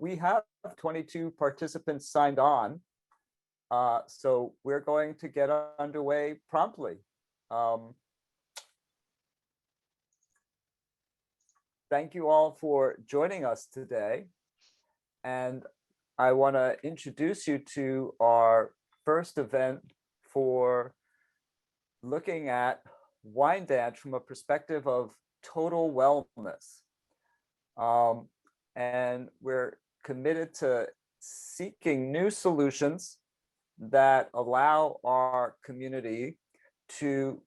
we have 22 participants signed on. So we're going to get underway promptly. Thank you all for joining us today. And I want to introduce you to our first event for looking at Wyandanch from a perspective of total wellness. And we're committed to seeking new solutions that allow our community to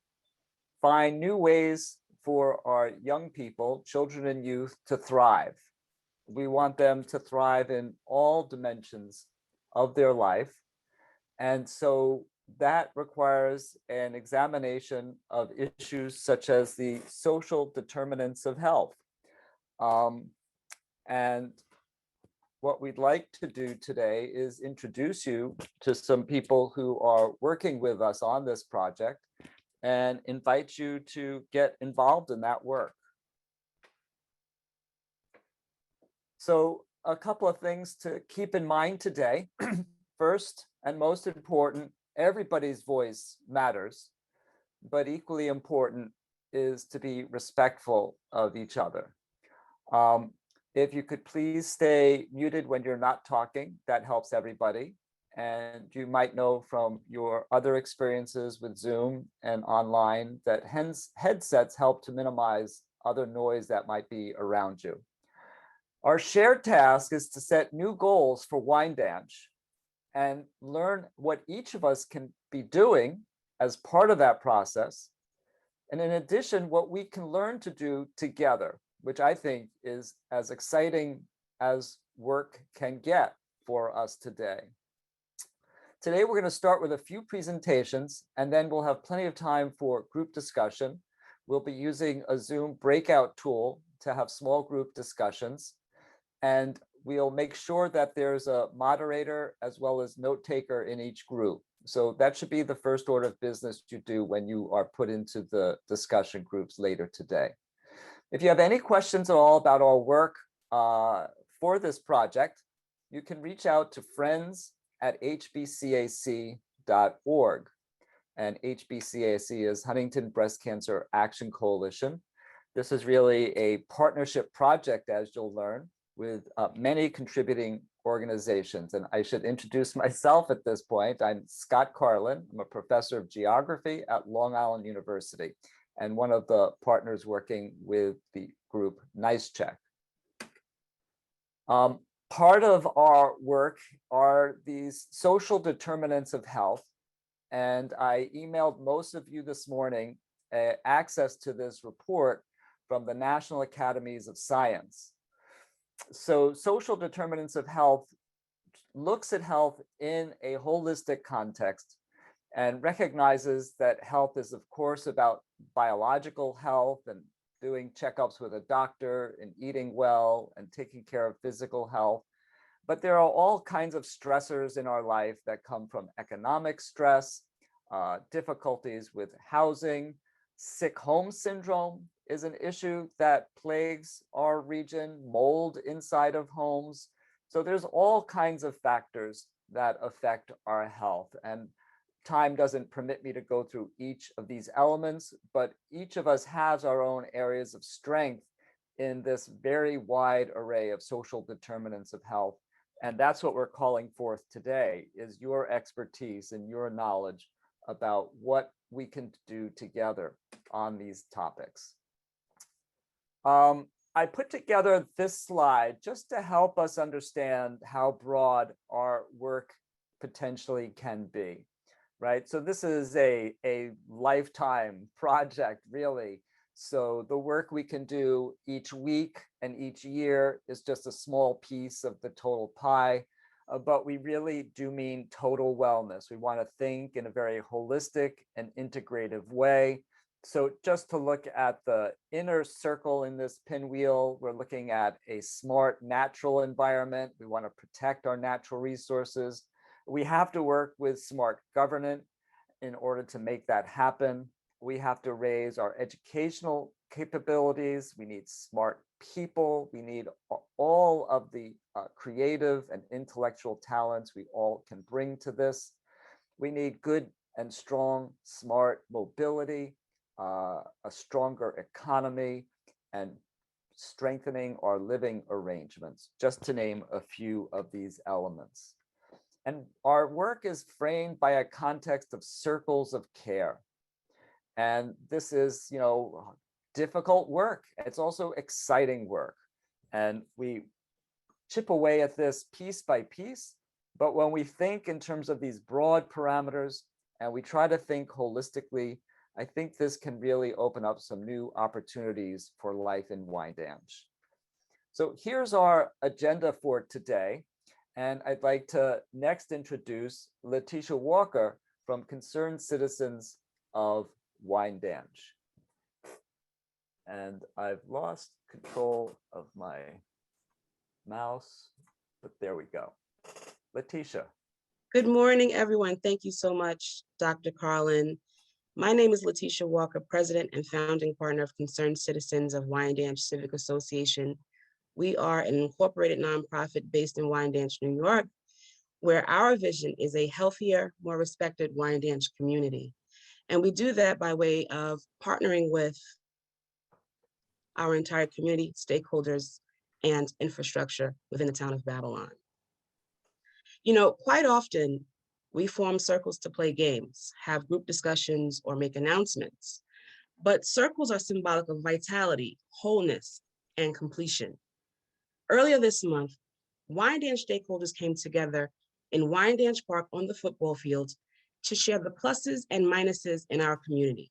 find new ways for our young people, children and youth, to thrive. We want them to thrive in all dimensions of their life. And so that requires an examination of issues such as the social determinants of health. And what we'd like to do today is introduce you to some people who are working with us on this project and invite you to get involved in that work. So a couple of things to keep in mind today. First and most important, everybody's voice matters, but equally important is to be respectful of each other. If you could please stay muted when you're not talking, that helps everybody. And you might know from your other experiences with Zoom and online that headsets help to minimize other noise that might be around you. Our shared task is to set new goals for Wyandanch and learn what each of us can be doing as part of that process. And in addition, what we can learn to do together, which I think is as exciting as work can get for us today. Today, we're going to start with a few presentations, and then we'll have plenty of time for group discussion. We'll be using a Zoom breakout tool to have small group discussions. And we'll make sure that there's a moderator as well as note taker in each group. So that should be the first order of business you do when you are put into the discussion groups later today. If you have any questions at all about our work for this project, you can reach out to friends@hbcac.org. And HBCAC is Huntington Breast Cancer Action Coalition. This is really a partnership project, as you'll learn, with many contributing organizations. And I should introduce myself at this point. I'm Scott Carlin. I'm a professor of geography at Long Island University and one of the partners working with the group Nice Check. Part of our work are these social determinants of health. And I emailed most of you this morning access to this report from the National Academies of Science. So social determinants of health looks at health in a holistic context and recognizes that health is, of course, about biological health and doing checkups with a doctor and eating well and taking care of physical health. But there are all kinds of stressors in our life that come from economic stress, difficulties with housing. Sick home syndrome is an issue that plagues our region, mold inside of homes. So there's all kinds of factors that affect our health. And time doesn't permit me to go through each of these elements, but each of us has our own areas of strength in this very wide array of social determinants of health. And that's what we're calling forth today, is your expertise and your knowledge about what we can do together on these topics. I put together this slide just to help us understand how broad our work potentially can be, right? So this is a lifetime project, really. So the work we can do each week and each year is just a small piece of the total pie, but we really do mean total wellness. We want to think in a very holistic and integrative way. So just to look at the inner circle in this pinwheel, we're looking at a smart natural environment. We want to protect our natural resources. We have to work with smart governance in order to make that happen. We have to raise our educational capabilities. We need smart people, we need all of the creative and intellectual talents we all can bring to this. We need good and strong, smart mobility, a stronger economy, and strengthening our living arrangements, just to name a few of these elements. And our work is framed by a context of circles of care. And this is, you know, difficult work. It's also exciting work. And we chip away at this piece by piece. But when we think in terms of these broad parameters and we try to think holistically, I think this can really open up some new opportunities for life in Wyandanch. So here's our agenda for today. And I'd like to next introduce Letitia Walker from Concerned Citizens of Wyandanch. And I've lost control of my mouse, but there we go. Letitia. Good morning, everyone. Thank you so much, Dr. Carlin. My name is Letitia Walker, President and Founding Partner of Concerned Citizens of Wyandanch Civic Association. We are an incorporated nonprofit based in Wyandanch, New York, where our vision is a healthier, more respected Wyandanch community. And we do that by way of partnering with our entire community, stakeholders, and infrastructure within the town of Babylon. You know, quite often, we form circles to play games, have group discussions, or make announcements. But circles are symbolic of vitality, wholeness, and completion. Earlier this month, Wyandanch stakeholders came together in Wyandanch Park on the football field to share the pluses and minuses in our community.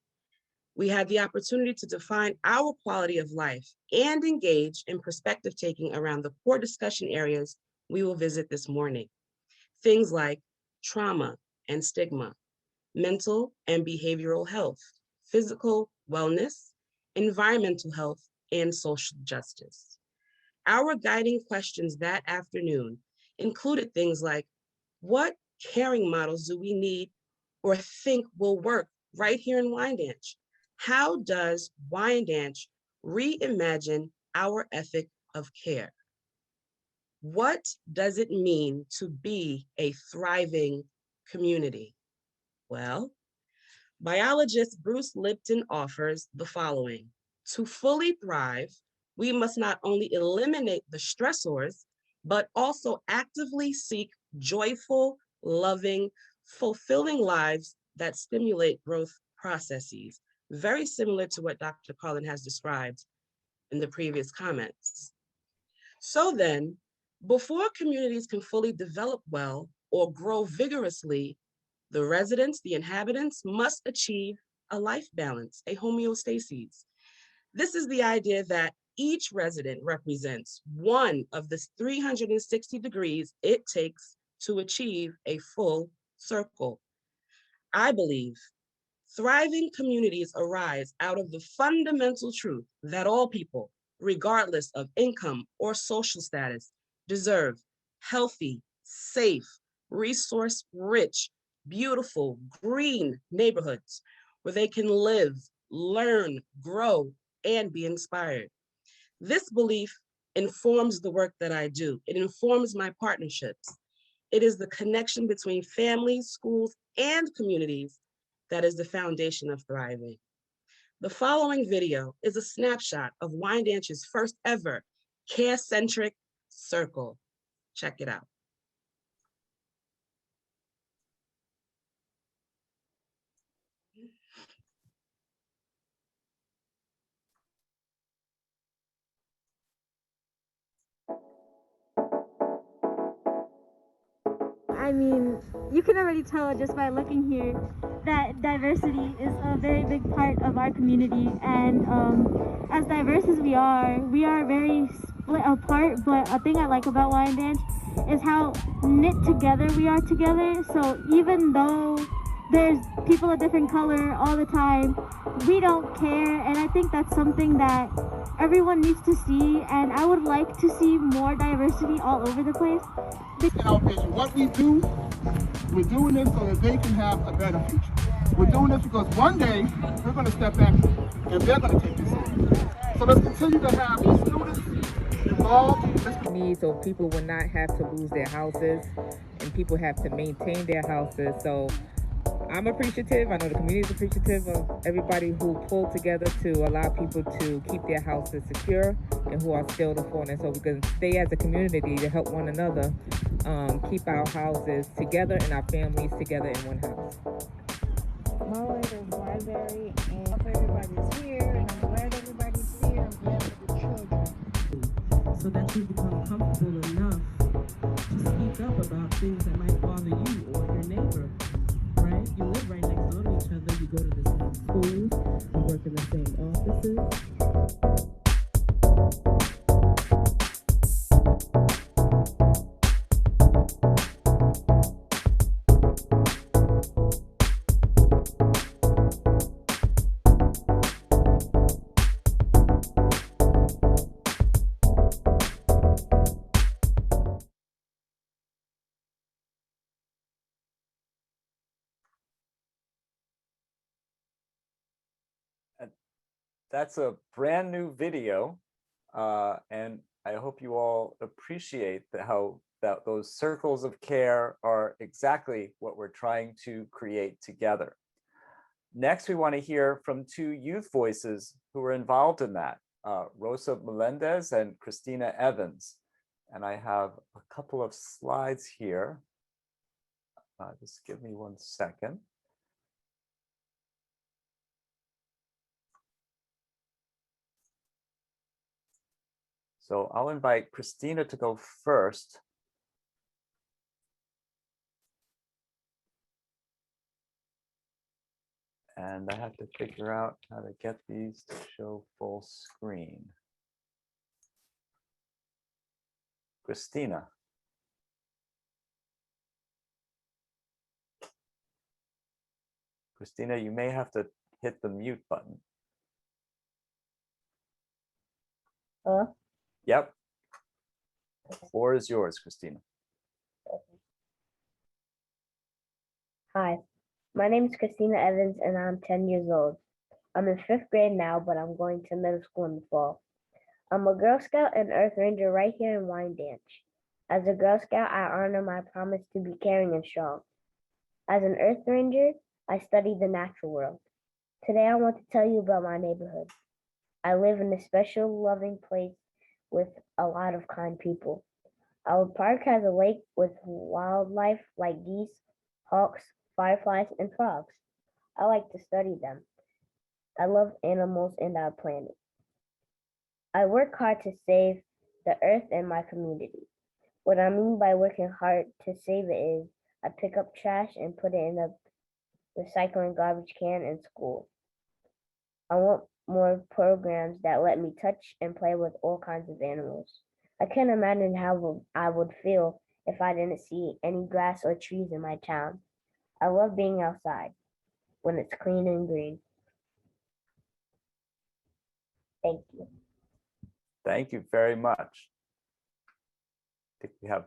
We had the opportunity to define our quality of life and engage in perspective taking around the core discussion areas we will visit this morning. Things like trauma and stigma, mental and behavioral health, physical wellness, environmental health, and social justice. Our guiding questions that afternoon included things like, what caring models do we need or think will work right here in Wyandanch? How does Wyandanch reimagine our ethic of care? What does it mean to be a thriving community? Well, biologist Bruce Lipton offers the following. To fully thrive, we must not only eliminate the stressors, but also actively seek joyful, loving, fulfilling lives that stimulate growth processes, very similar to what Dr. Carlin has described in the previous comments. So then, before communities can fully develop well or grow vigorously, the residents, the inhabitants, must achieve a life balance, a homeostasis. This is the idea that each resident represents one of the 360 degrees it takes to achieve a full circle. I believe thriving communities arise out of the fundamental truth that all people, regardless of income or social status, deserve healthy, safe, resource-rich, beautiful, green neighborhoods where they can live, learn, grow, and be inspired. This belief informs the work that I do. It informs my partnerships. It is the connection between families, schools, and communities that is the foundation of thriving. The following video is a snapshot of Wyandanch's first ever care-centric circle. Check it out. I mean, you can already tell just by looking here that diversity is a very big part of our community, and as diverse as we are very split apart, but a thing I like about Wyandanch is how knit together we are together. So even though there's people of different color all the time, we don't care, and I think that's something that everyone needs to see, and I would like to see more diversity all over the place. In our vision, what we do, we're doing this so that they can have a better future. We're doing this because one day we're going to step back and they're going to take this in. So let's continue to have these students need so people will not have to lose their houses and people have to maintain their houses. So I'm appreciative. I know the community is appreciative of everybody who pulled together to allow people to keep their houses secure and who are still affording. So we can stay as a community to help one another keep our houses together and our families together in one house. Mullet is library, and everybody's here, and I'm glad everybody's here. I'm glad for the children. So that you become comfortable enough to speak up about things that might bother you or your neighbor, right? You live right next door to each other, you go to the same schools, you work in the same offices. That's a brand new video, and I hope you all appreciate how that those circles of care are exactly what we're trying to create together. Next, we want to hear from two youth voices who were involved in that, Rosa Melendez and Christina Evans. And I have a couple of slides here. Just give me 1 second. So I'll invite Christina to go first. And I have to figure out how to get these to show full screen. Christina. Christina, you may have to hit the mute button. Hello? Yep. The floor is yours, Christina. Hi, my name is Christina Evans and I'm 10 years old. I'm in 5th grade now, but I'm going to middle school in the fall. I'm a Girl Scout and Earth Ranger right here in Wyandanch. As a Girl Scout, I honor my promise to be caring and strong. As an Earth Ranger, I study the natural world. Today I want to tell you about my neighborhood. I live in a special, loving place with a lot of kind people. Our park has a lake with wildlife like geese, hawks, fireflies, and frogs. I like to study them. I love animals and our planet. I work hard to save the earth and my community. What I mean by working hard to save it is I pick up trash and put it in a recycling garbage can in school. I want more programs that let me touch and play with all kinds of animals. I can't imagine how I would feel if I didn't see any grass or trees in my town. I love being outside when it's clean and green. Thank you. Thank you very much. I think we have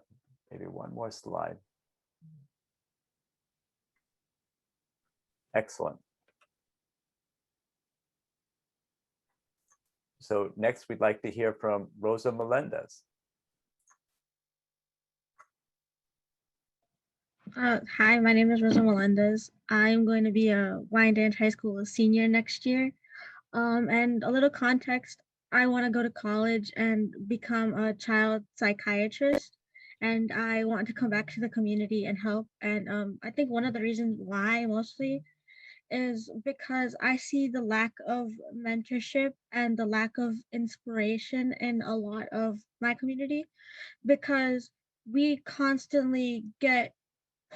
maybe one more slide. Excellent. So next we'd like to hear from Rosa Melendez. Hi, my name is Rosa Melendez. I'm going to be a Wyandanch High School senior next year. And a little context, I want to go to college and become a child psychiatrist. And I want to come back to the community and help. And I think one of the reasons why mostly is because I see the lack of mentorship and the lack of inspiration in a lot of my community, because we constantly get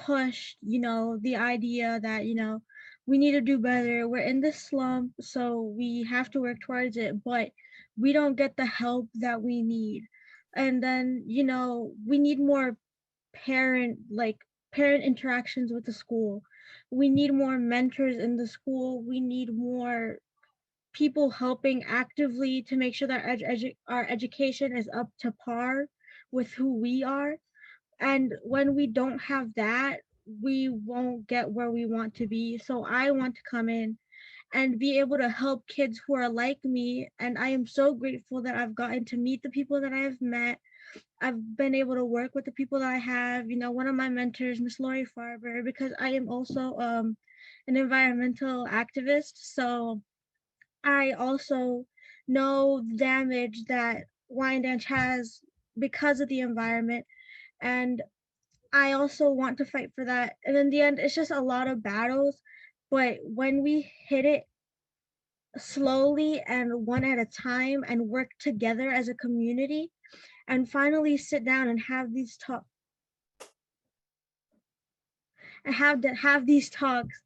pushed, the idea that, we need to do better. We're in this slump, so we have to work towards it, but we don't get the help that we need. And then, we need more parent interactions with the school. We need more mentors in the school. We need more people helping actively to make sure that our education is up to par with who we are. And when we don't have that, we won't get where we want to be. So I want to come in and be able to help kids who are like me. And I am so grateful that I've gotten to meet the people that I've met. I've been able to work with the people that I have. You know, one of my mentors, Miss Lori Farber, because I am also an environmental activist. So I also know the damage that Wyandanch has because of the environment. And I also want to fight for that. And in the end, it's just a lot of battles. But when we hit it slowly and one at a time and work together as a community and finally sit down and have these talks and have these talks,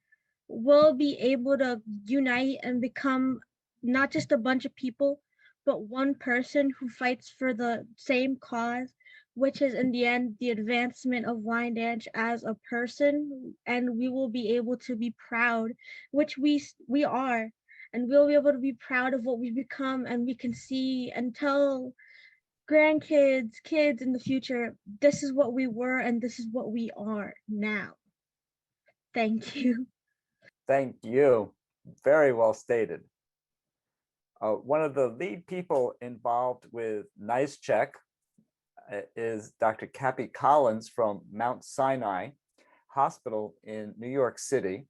we'll be able to unite and become not just a bunch of people, but one person who fights for the same cause, which is in the end the advancement of Wyandanch as a person. And we will be able to be proud, which we are, and we'll be able to be proud of what we've become, and we can see and tell grandkids, kids in the future, this is what we were and this is what we are now. Thank you. Thank you. Very well stated. One of the lead people involved with Nice Check is Dr. Cappy Collins from Mount Sinai Hospital in New York City.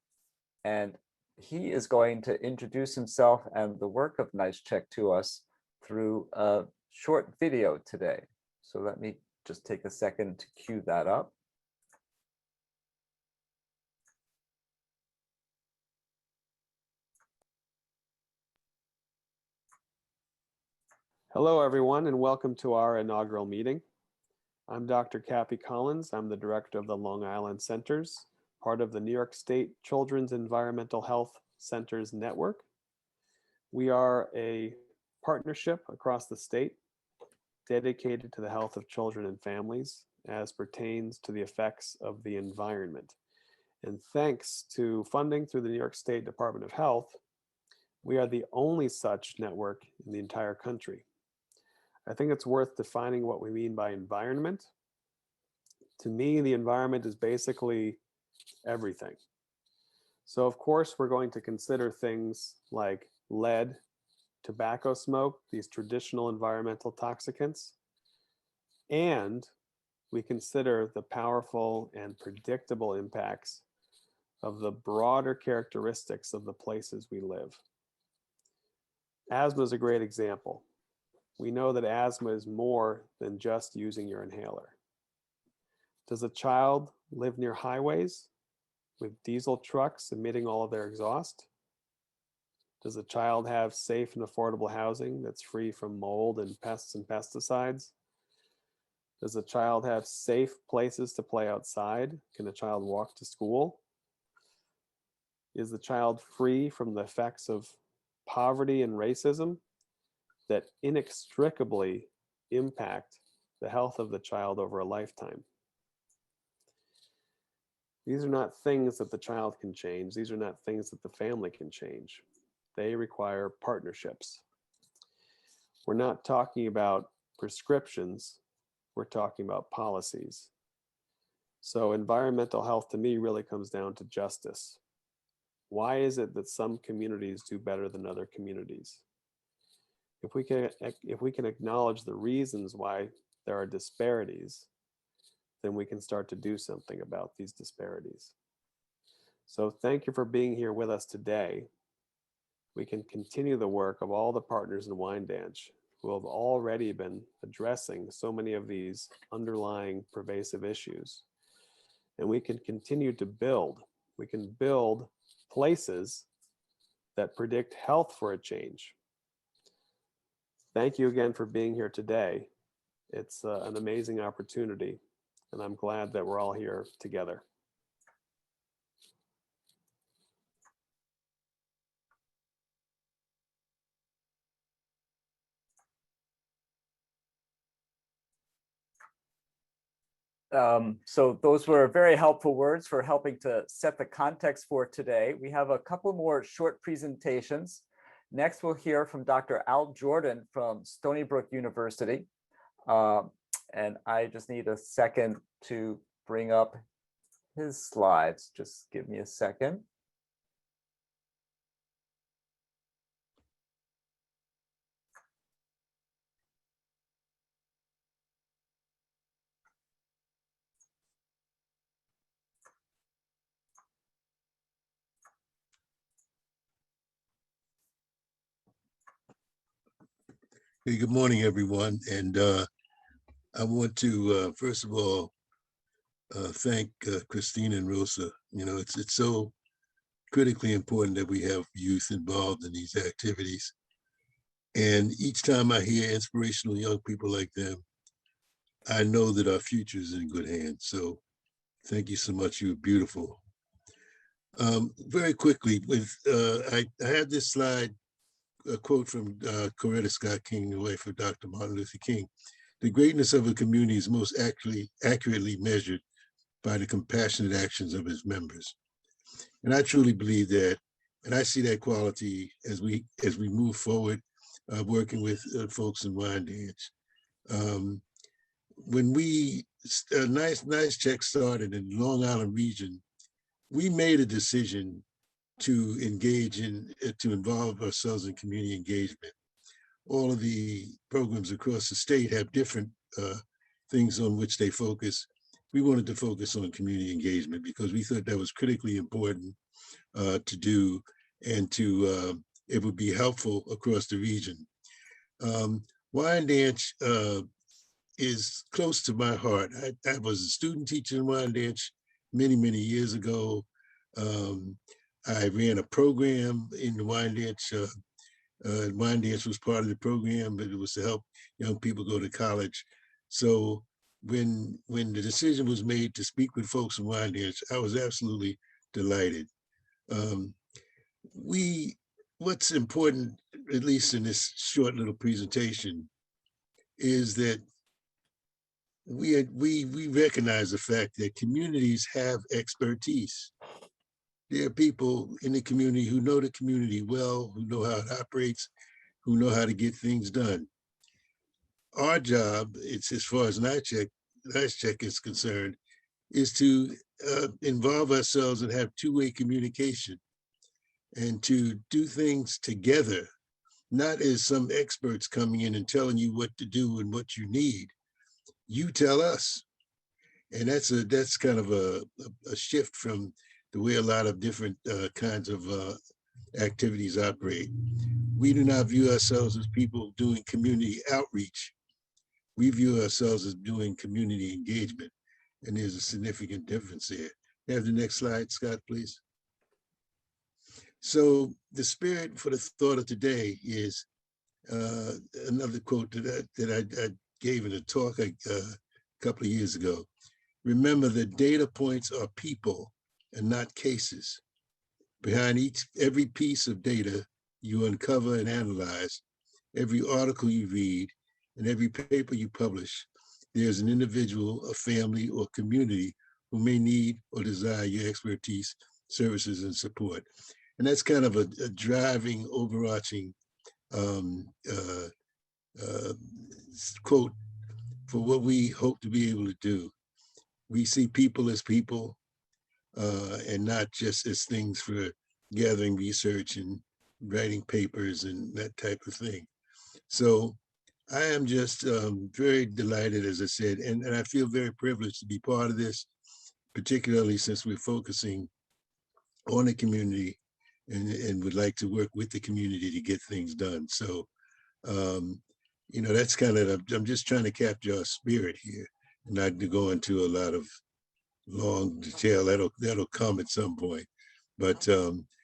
And he is going to introduce himself and the work of Nice Check to us through a short video today. So let me just take a second to cue that up. Hello, everyone, and welcome to our inaugural meeting. I'm Dr. Cappy Collins. I'm the director of the Long Island Centers, part of the New York State Children's Environmental Health Centers Network. We are a partnership across the state dedicated to the health of children and families as pertains to the effects of the environment. And thanks to funding through the New York State Department of Health, we are the only such network in the entire country. I think it's worth defining what we mean by environment. To me, the environment is basically everything. So of course, we're going to consider things like lead, tobacco smoke, these traditional environmental toxicants, and we consider the powerful and predictable impacts of the broader characteristics of the places we live. Asthma is a great example. We know that asthma is more than just using your inhaler. Does a child live near highways with diesel trucks emitting all of their exhaust? Does a child have safe and affordable housing that's free from mold and pests and pesticides? Does a child have safe places to play outside? Can a child walk to school? Is the child free from the effects of poverty and racism that inextricably impact the health of the child over a lifetime? These are not things that the child can change. These are not things that the family can change. They require partnerships. We're not talking about prescriptions. We're talking about policies. So environmental health to me really comes down to justice. Why is it that some communities do better than other communities? If we can acknowledge the reasons why there are disparities, then we can start to do something about these disparities. So thank you for being here with us today. We can continue the work of all the partners in Wyandanch who have already been addressing so many of these underlying pervasive issues. And we can continue to build. We can build places that predict health for a change. Thank you again for being here today. It's an amazing opportunity, and I'm glad that we're all here together. So those were very helpful words for helping to set the context for today. We have a couple more short presentations. Next, we'll hear from Dr. Al Jordan from Stony Brook University. And I just need a second to bring up his slides. Just give me a second. Hey, good morning, everyone. And I want to, first of all, thank Christine and Rosa. You know, it's so critically important that we have youth involved in these activities. And each time I hear inspirational young people like them, I know that our future is in good hands. So thank you so much. You're beautiful. Very quickly, I had this slide, a quote from Coretta Scott King, the wife of Dr. Martin Luther King. The greatness of a community is most accurately measured by the compassionate actions of its members. And I truly believe that, and I see that quality as we move forward, working with folks in Wyandanch. When nice check started in the Long Island region, we made a decision to to involve ourselves in community engagement. All of the programs across the state have different things on which they focus. We wanted to focus on community engagement because we thought that was critically important to do, and it would be helpful across the region. Wyandanch is close to my heart. I was a student teacher in Wyandanch many years ago. I ran a program in the Wyandanch. Wyandanch was part of the program, but it was to help young people go to college. So when the decision was made to speak with folks in Wyandanch, I was absolutely delighted. What's important, at least in this short little presentation, is that we recognize the fact that communities have expertise. There are people in the community who know the community well, who know how it operates, who know how to get things done. Our job, it's as far as NICHEC is concerned, is to involve ourselves and have two-way communication and to do things together, not as some experts coming in and telling you what to do and what you need. You tell us. And that's kind of a shift from the way a lot of different kinds of activities operate. We do not view ourselves as people doing community outreach. We view ourselves as doing community engagement. And there's a significant difference there. Have the next slide, Scott, please. So the spirit for the thought of today is another quote that I gave in a talk a couple of years ago. Remember that data points are people and not cases. Behind every piece of data you uncover and analyze, every article you read, and every paper you publish, there's an individual, a family, or community who may need or desire your expertise, services, and support. And that's kind of a driving, overarching quote for what we hope to be able to do. We see people as people and not just as things for gathering research and writing papers and that type of thing. So I am just very delighted, as I said, and I feel very privileged to be part of this, particularly since we're focusing on the community and would like to work with the community to get things done. So, you know, that's kind of, I'm just trying to capture our spirit here and not to go into a lot of long detail. That'll come at some point. But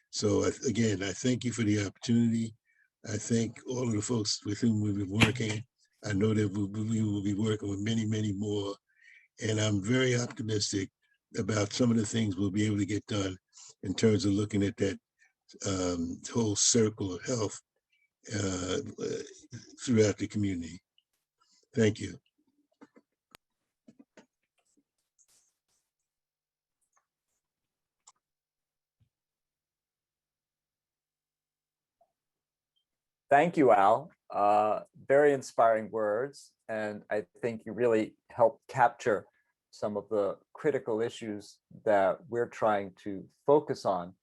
so again, I thank you for the opportunity. I thank all of the folks with whom we've been working. I know that we will be working with many more. And I'm very optimistic about some of the things we'll be able to get done in terms of looking at that whole circle of health throughout the community. Thank you. Thank you, Al. Very inspiring words. And I think you really helped capture some of the critical issues that we're trying to focus on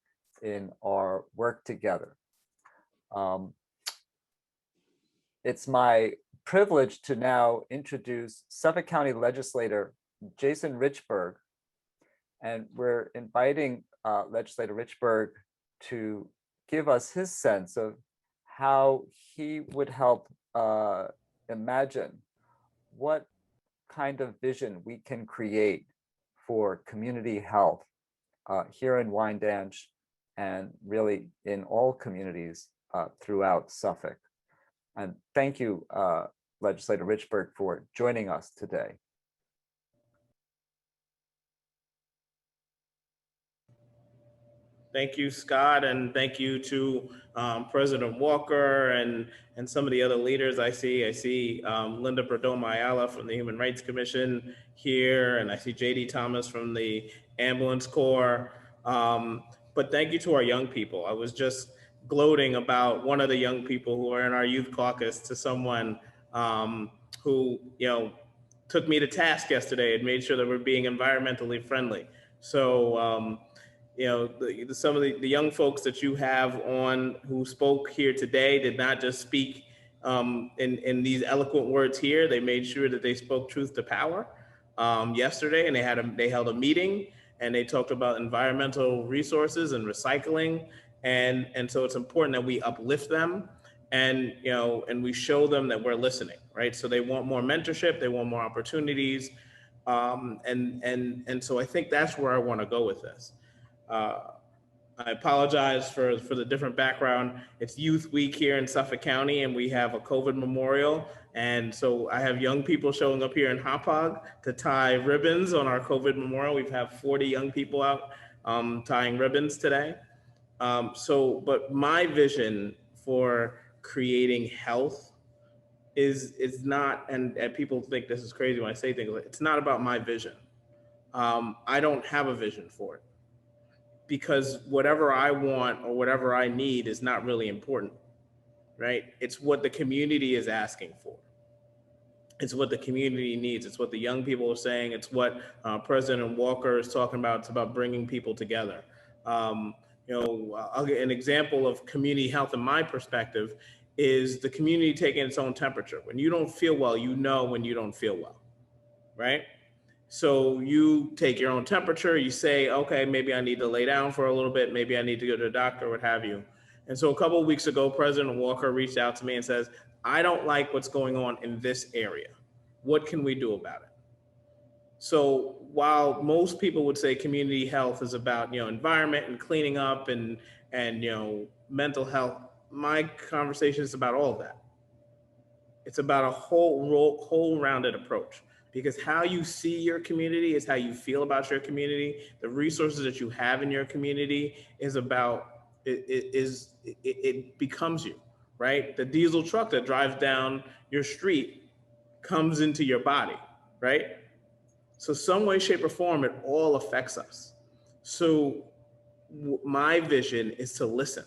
in our work together. It's my privilege to now introduce Suffolk County Legislator Jason Richburg. And we're inviting Legislator Richburg to give us his sense of how he would help imagine what kind of vision we can create for community health here in Wyandanch and really in all communities throughout Suffolk. And thank you, Legislator Richburg, for joining us today. Thank you, Scott, and thank you to President Walker and some of the other leaders I see. I see Linda Perdomo Ayala from the Human Rights Commission here, and I see JD Thomas from the Ambulance Corps. But thank you to our young people. I was just gloating about one of the young people who are in our youth caucus to someone who, took me to task yesterday and made sure that we're being environmentally friendly. So, some of the young folks that you have on who spoke here today did not just speak in these eloquent words here. They made sure that they spoke truth to power yesterday, and they held a meeting and they talked about environmental resources and recycling, and so it's important that we uplift them and we show them that we're listening, right? So they want more mentorship, they want more opportunities, and so I think that's where I want to go with this. I apologize for the different background. It's Youth Week here in Suffolk County, and we have a COVID memorial. And so I have young people showing up here in Hauppauge to tie ribbons on our COVID memorial. We've had 40 young people out tying ribbons today. But my vision for creating health is not, and people think this is crazy when I say things like, it's not about my vision. I don't have a vision for it, because whatever I want or whatever I need is not really important, right? It's what the community is asking for. It's what the community needs. It's what the young people are saying. It's what President Walker is talking about. It's about bringing people together. I'll get an example of community health in my perspective is the community taking its own temperature. When you don't feel well, you know when you don't feel well, right? So you take your own temperature, you say, okay, maybe I need to lay down for a little bit, maybe I need to go to the doctor, what have you. And so a couple of weeks ago, President Walker reached out to me and says, I don't like what's going on in this area. What can we do about it? So while most people would say community health is about, environment and cleaning up and mental health, my conversation is about all of that. It's about a whole rounded approach, because how you see your community is how you feel about your community. The resources that you have in your community is about, it becomes you, right? The diesel truck that drives down your street comes into your body, right? So some way, shape, or form, it all affects us. So my vision is to listen,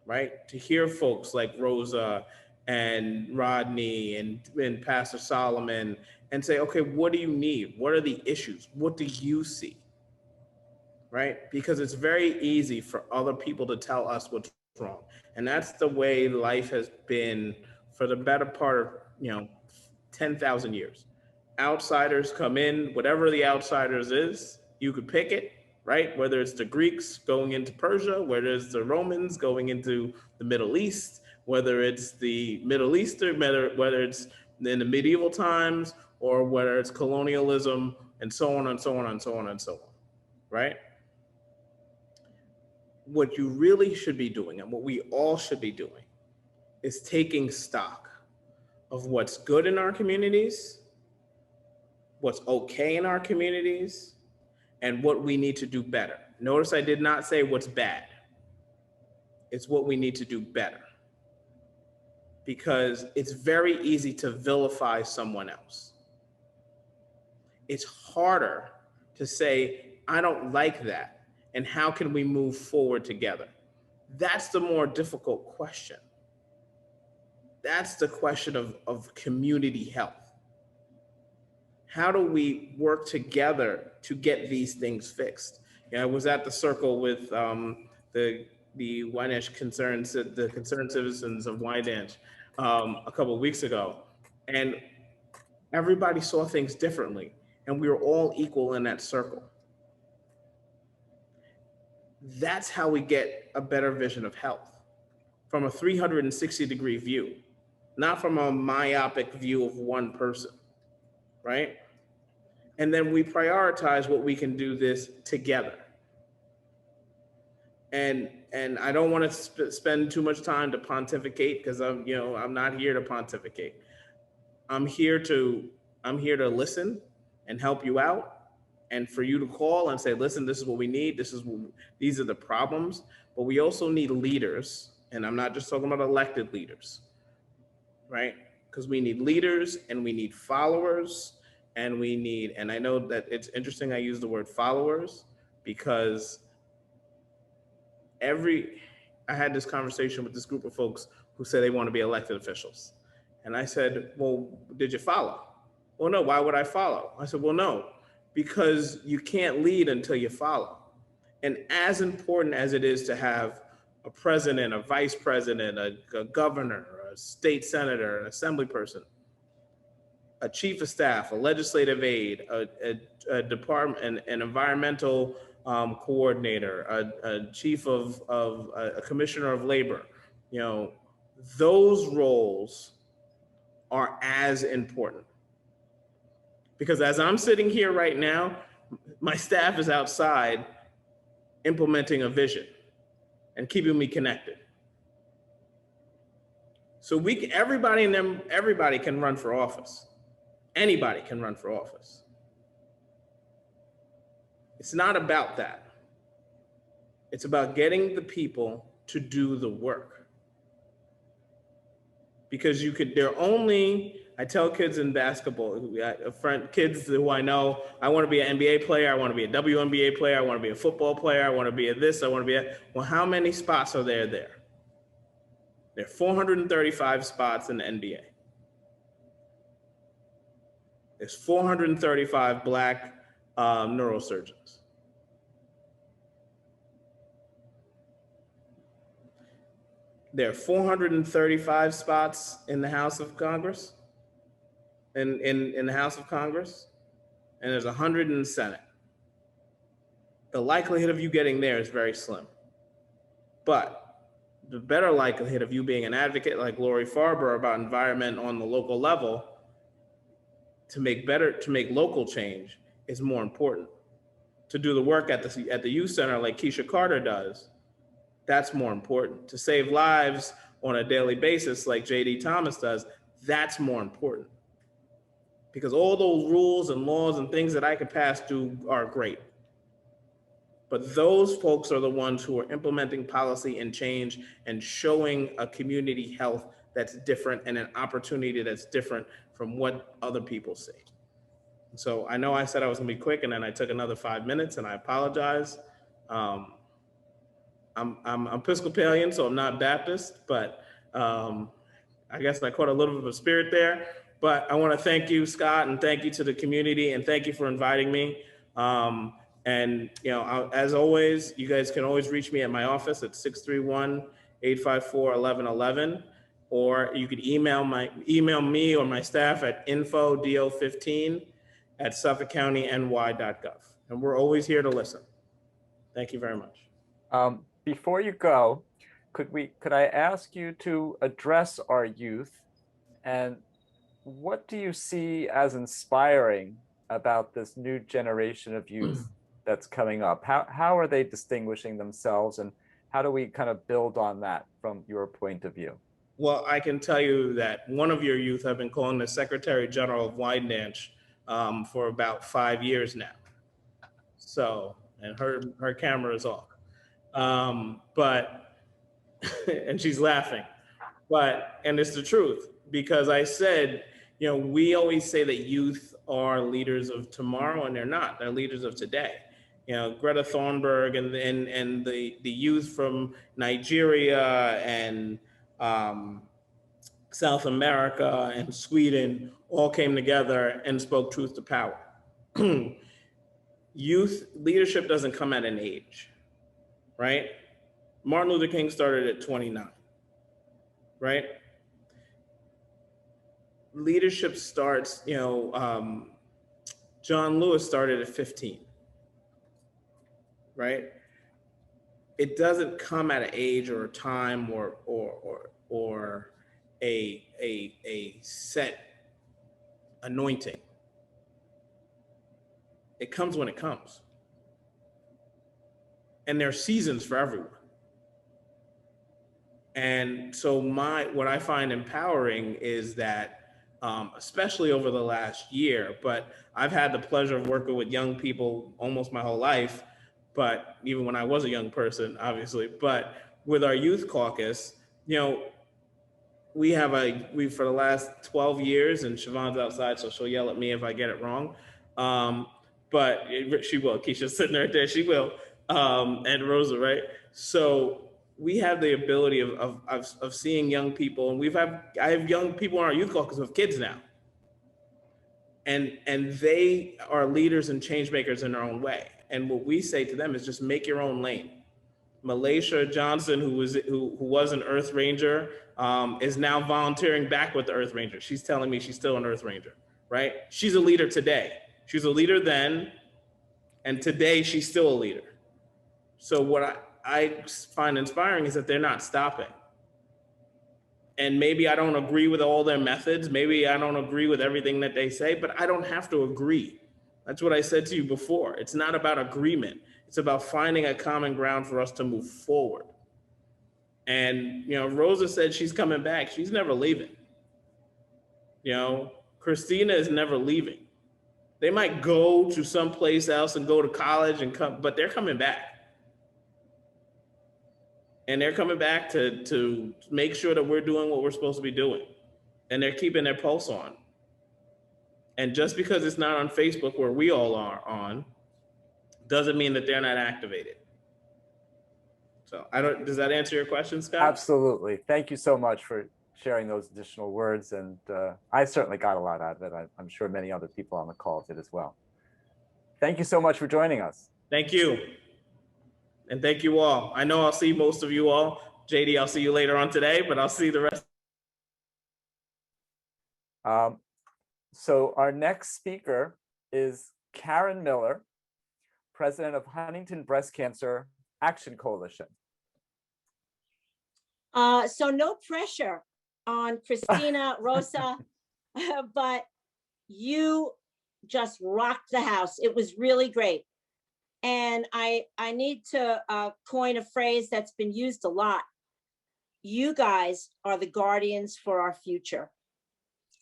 right? To hear folks like Rosa and Rodney and Pastor Solomon and say, okay, what do you need? What are the issues? What do you see? Right? Because it's very easy for other people to tell us what's wrong. And that's the way life has been for the better part of, 10,000 years. Outsiders come in, whatever the outsiders is, you could pick it, right? Whether it's the Greeks going into Persia, whether it's the Romans going into the Middle East, whether it's the Middle Eastern, whether it's in the medieval times, or whether it's colonialism, and so on and so on and so on and so on, right? What you really should be doing, and what we all should be doing, is taking stock of what's good in our communities, what's okay in our communities, and what we need to do better. Notice I did not say what's bad. It's what we need to do better. Because it's very easy to vilify someone else. It's harder to say, I don't like that, and how can we move forward together? That's the more difficult question. That's the question of community health. How do we work together to get these things fixed? I was at the circle with the Wyandanch concerned citizens of Wyandanch a couple of weeks ago, and everybody saw things differently, and we were all equal in that circle. That's how we get a better vision of health. from a 360-degree view, not from a myopic view of one person, right? And then we prioritize what we can do this together. And I don't want to spend too much time to pontificate, because I'm not here to pontificate. I'm here to listen and help you out, and for you to call and say, listen, this is what we need. These are the problems. But we also need leaders, and I'm not just talking about elected leaders, right? Because we need leaders and we need followers, and I know that it's interesting I use the word followers, because I had this conversation with this group of folks who say they want to be elected officials. And I said, well, did you follow? Well, no, why would I follow? I said, well, no, because you can't lead until you follow. And as important as it is to have a president, a vice president, a governor, a state senator, an assembly person, a chief of staff, a legislative aide, a department, an environmental coordinator, a chief of a commissioner of labor, those roles are as important. Because as I'm sitting here right now, my staff is outside implementing a vision and keeping me connected. So everybody can run for office. Anybody can run for office. It's not about that. It's about getting the people to do the work. Because I tell kids in basketball, kids who I know, I want to be an NBA player, I want to be a WNBA player, I want to be a football player, I want to be a this, I want to be a, well, how many spots are there? There are 435 spots in the NBA. There's 435 Black neurosurgeons. There are 435 spots in the House of Congress, in the House of Congress, and there's 100 in the Senate. The likelihood of you getting there is very slim. But the better likelihood of you being an advocate like Lori Farber about environment on the local level to make local change is more important. To do the work at the youth center like Keisha Carter does, that's more important. To save lives on a daily basis like JD Thomas does, that's more important. Because all those rules and laws and things that I could pass through are great. But those folks are the ones who are implementing policy and change and showing a community health that's different and an opportunity that's different from what other people see. So I know I said I was gonna be quick, and then I took another 5 minutes, and I apologize. I'm Episcopalian, so I'm not Baptist, but I guess I caught a little bit of a spirit there. But I want to thank you, Scott, and thank you to the community, and thank you for inviting me. And as always, you guys can always reach me at my office at 631-854-1111, or you could email me or my staff at info.do15@suffolkcountynY.gov. And we're always here to listen. Thank you very much. Before you go, could I ask you to address our youth, and what do you see as inspiring about this new generation of youth that's coming up? How are they distinguishing themselves, and how do we kind of build on that from your point of view? Well, I can tell you that one of your youth have been calling the Secretary General of Wyandanch for about 5 years now. So, and her camera is off. And she's laughing, and it's the truth, because I said, we always say that youth are leaders of tomorrow, and they're not. They're leaders of today. Greta Thunberg and the youth from Nigeria and South America and Sweden all came together and spoke truth to power. Youth leadership doesn't come at an age, right? Martin Luther King started at 29, right? Leadership starts, John Lewis started at 15, right? it doesn't come at an age or a time or a set anointing. It comes when it comes. And there are seasons for everyone. And so what I find empowering is that, especially over the last year, but I've had the pleasure of working with young people almost my whole life, but even when I was a young person, obviously, but with our youth caucus, we for the last 12 years, and Siobhan's outside, so she'll yell at me if I get it wrong. But she will. Keisha's sitting right there. She will. And Rosa, right? So we have the ability of seeing young people, and I have young people in our youth caucus with kids now, and they are leaders and change makers in their own way. And what we say to them is just make your own lane. Malaysia Johnson, who was an Earth Ranger, is now volunteering back with the Earth Ranger. She's telling me she's still an Earth Ranger, right? She's a leader today. She was a leader then, and today she's still a leader. So what I find inspiring is that they're not stopping. And maybe I don't agree with all their methods. Maybe I don't agree with everything that they say, but I don't have to agree. That's what I said to you before. It's not about agreement. It's about finding a common ground for us to move forward. And, Rosa said she's coming back. She's never leaving. Christina is never leaving. They might go to someplace else and go to college and come, but they're coming back. And they're coming back to make sure that we're doing what we're supposed to be doing. And they're keeping their pulse on. And just because it's not on Facebook where we all are on, doesn't mean that they're not activated. So does that answer your question, Scott? Absolutely. Thank you so much for sharing those additional words. And I certainly got a lot out of it. I'm sure many other people on the call did as well. Thank you so much for joining us. Thank you. And thank you all. I know I'll see most of you all. JD, I'll see you later on today, but I'll see the rest. So our next speaker is Karen Miller, president of Huntington Breast Cancer Action Coalition. So no pressure on Christina, Rosa, but you just rocked the house. It was really great. And I need to coin a phrase that's been used a lot. You guys are the guardians for our future.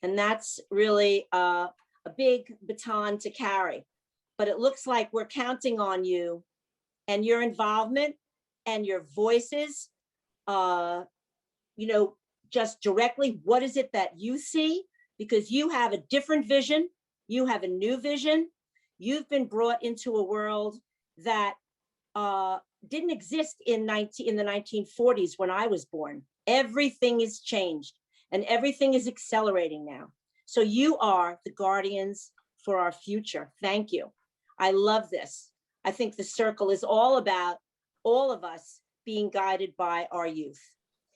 And that's really a big baton to carry. But it looks like we're counting on you and your involvement and your voices, just directly, what is it that you see? Because you have a different vision. You have a new vision. You've been brought into a world that didn't exist in the 1940s when I was born. Everything is changed and everything is accelerating now. So you are the guardians for our future. Thank you. I love this. I think the circle is all about all of us being guided by our youth.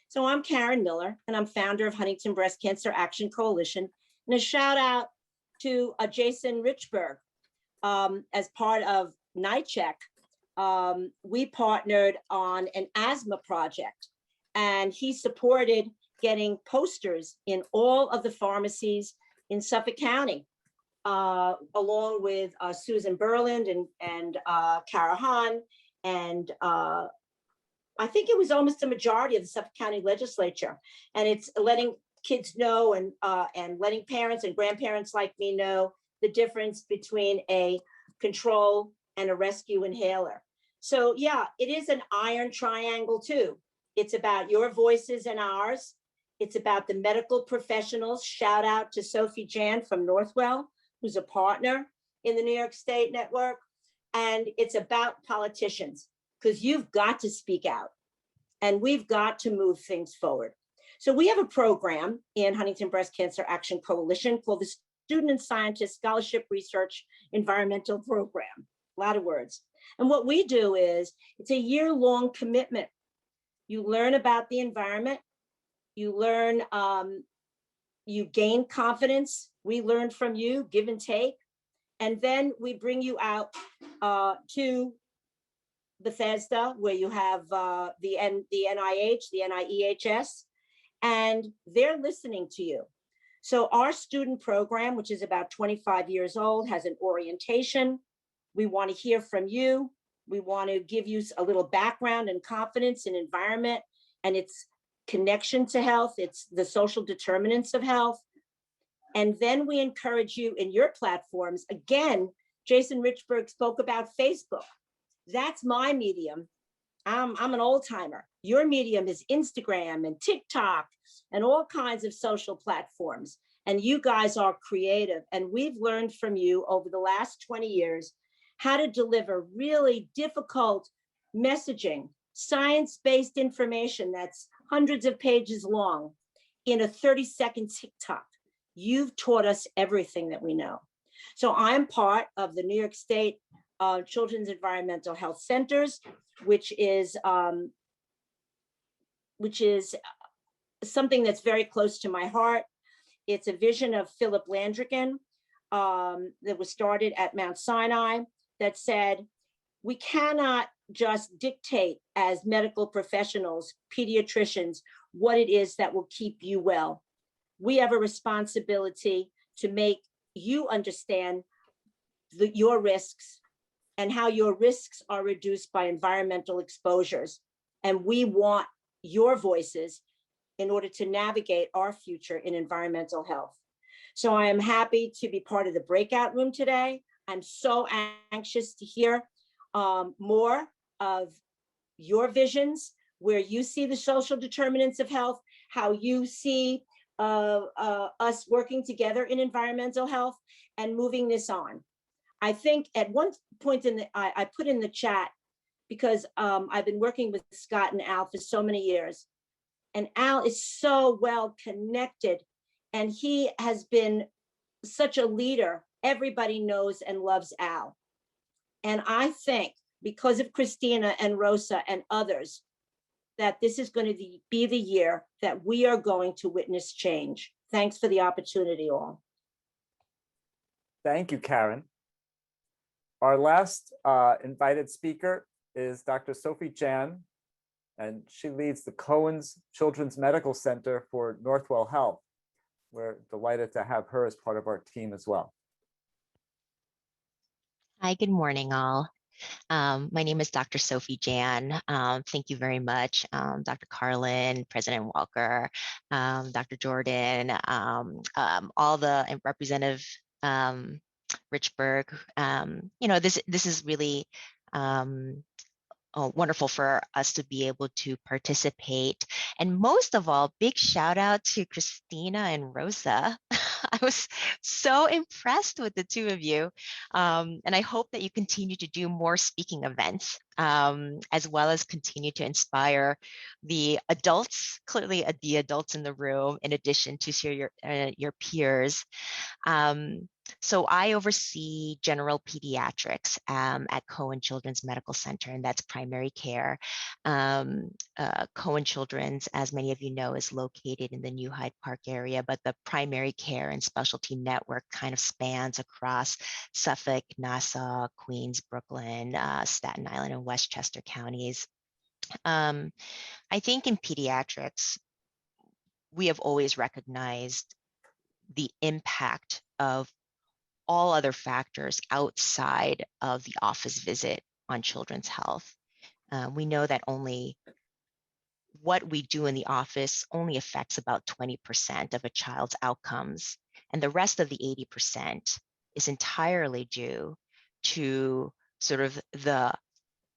So I'm Karen Miller, and I'm founder of Huntington Breast Cancer Action Coalition. And a shout out to Jason Richberg. As part of NICHEC, we partnered on an asthma project, and he supported getting posters in all of the pharmacies in Suffolk County, along with Susan Berland and Kara Hahn, and I think it was almost a majority of the Suffolk County legislature. And it's letting kids know and letting parents and grandparents like me know the difference between a control and a rescue inhaler. So yeah, it is an iron triangle too. It's about your voices and ours. It's about the medical professionals. Shout out to Sophie Jan from Northwell, who's a partner in the New York State Network. And it's about politicians, because you've got to speak out and we've got to move things forward. So we have a program in Huntington Breast Cancer Action Coalition called the Student and Scientist Scholarship Research Environmental Program. A lot of words. And what we do is it's a year-long commitment. You learn about the environment. You learn, you gain confidence. We learn from you, give and take. And then we bring you out to Bethesda, where you have the NIH, the NIEHS, and they're listening to you. So our student program, which is about 25 years old, has an orientation. We want to hear from you. We want to give you a little background and confidence in environment and its connection to health. It's the social determinants of health. And then we encourage you in your platforms. Again, Jason Richburg spoke about Facebook. That's my medium. I'm an old timer. Your medium is Instagram and TikTok and all kinds of social platforms. And you guys are creative. And we've learned from you over the last 20 years how to deliver really difficult messaging, science-based information that's hundreds of pages long in a 30-second TikTok. You've taught us everything that we know. So I'm part of the New York State Children's Environmental Health Centers, which is something that's very close to my heart. It's a vision of Philip Landrigan that was started at Mount Sinai that said, we cannot just dictate as medical professionals, pediatricians, what it is that will keep you well. We have a responsibility to make you understand your risks and how your risks are reduced by environmental exposures. And we want your voices in order to navigate our future in environmental health. So I am happy to be part of the breakout room today. I'm so anxious to hear more of your visions, where you see the social determinants of health, how you see us working together in environmental health and moving this on. I think at one point I put in the chat, because I've been working with Scott and Al for so many years, and Al is so well connected and he has been such a leader. Everybody knows and loves Al. And I think because of Christina and Rosa and others, that this is going to be the year that we are going to witness change. Thanks for the opportunity, all. Thank you, Karen. Our last invited speaker is Dr. Sophie Jan, and she leads the Cohen's Children's Medical Center for Northwell Health. We're delighted to have her as part of our team as well. Hi, good morning, all. My name is Dr. Sophie Jan. Thank you very much, Dr. Carlin, President Walker, Dr. Jordan, all the Representative Richburg. You know, this is really wonderful for us to be able to participate. And most of all, big shout out to Christina and Rosa. I was so impressed with the two of you. And I hope that you continue to do more speaking events, as well as continue to inspire the adults, clearly the adults in the room, in addition to your peers. So I oversee general pediatrics at Cohen Children's Medical Center, and that's primary care. Cohen Children's, as many of you know, is located in the New Hyde Park area, but the primary care and specialty network kind of spans across Suffolk, Nassau, Queens, Brooklyn, Staten Island, and Westchester counties. I think in pediatrics, we have always recognized the impact of all other factors outside of the office visit on children's health. We know that only what we do in the office only affects about 20% of a child's outcomes, and the rest of the 80% is entirely due to sort of the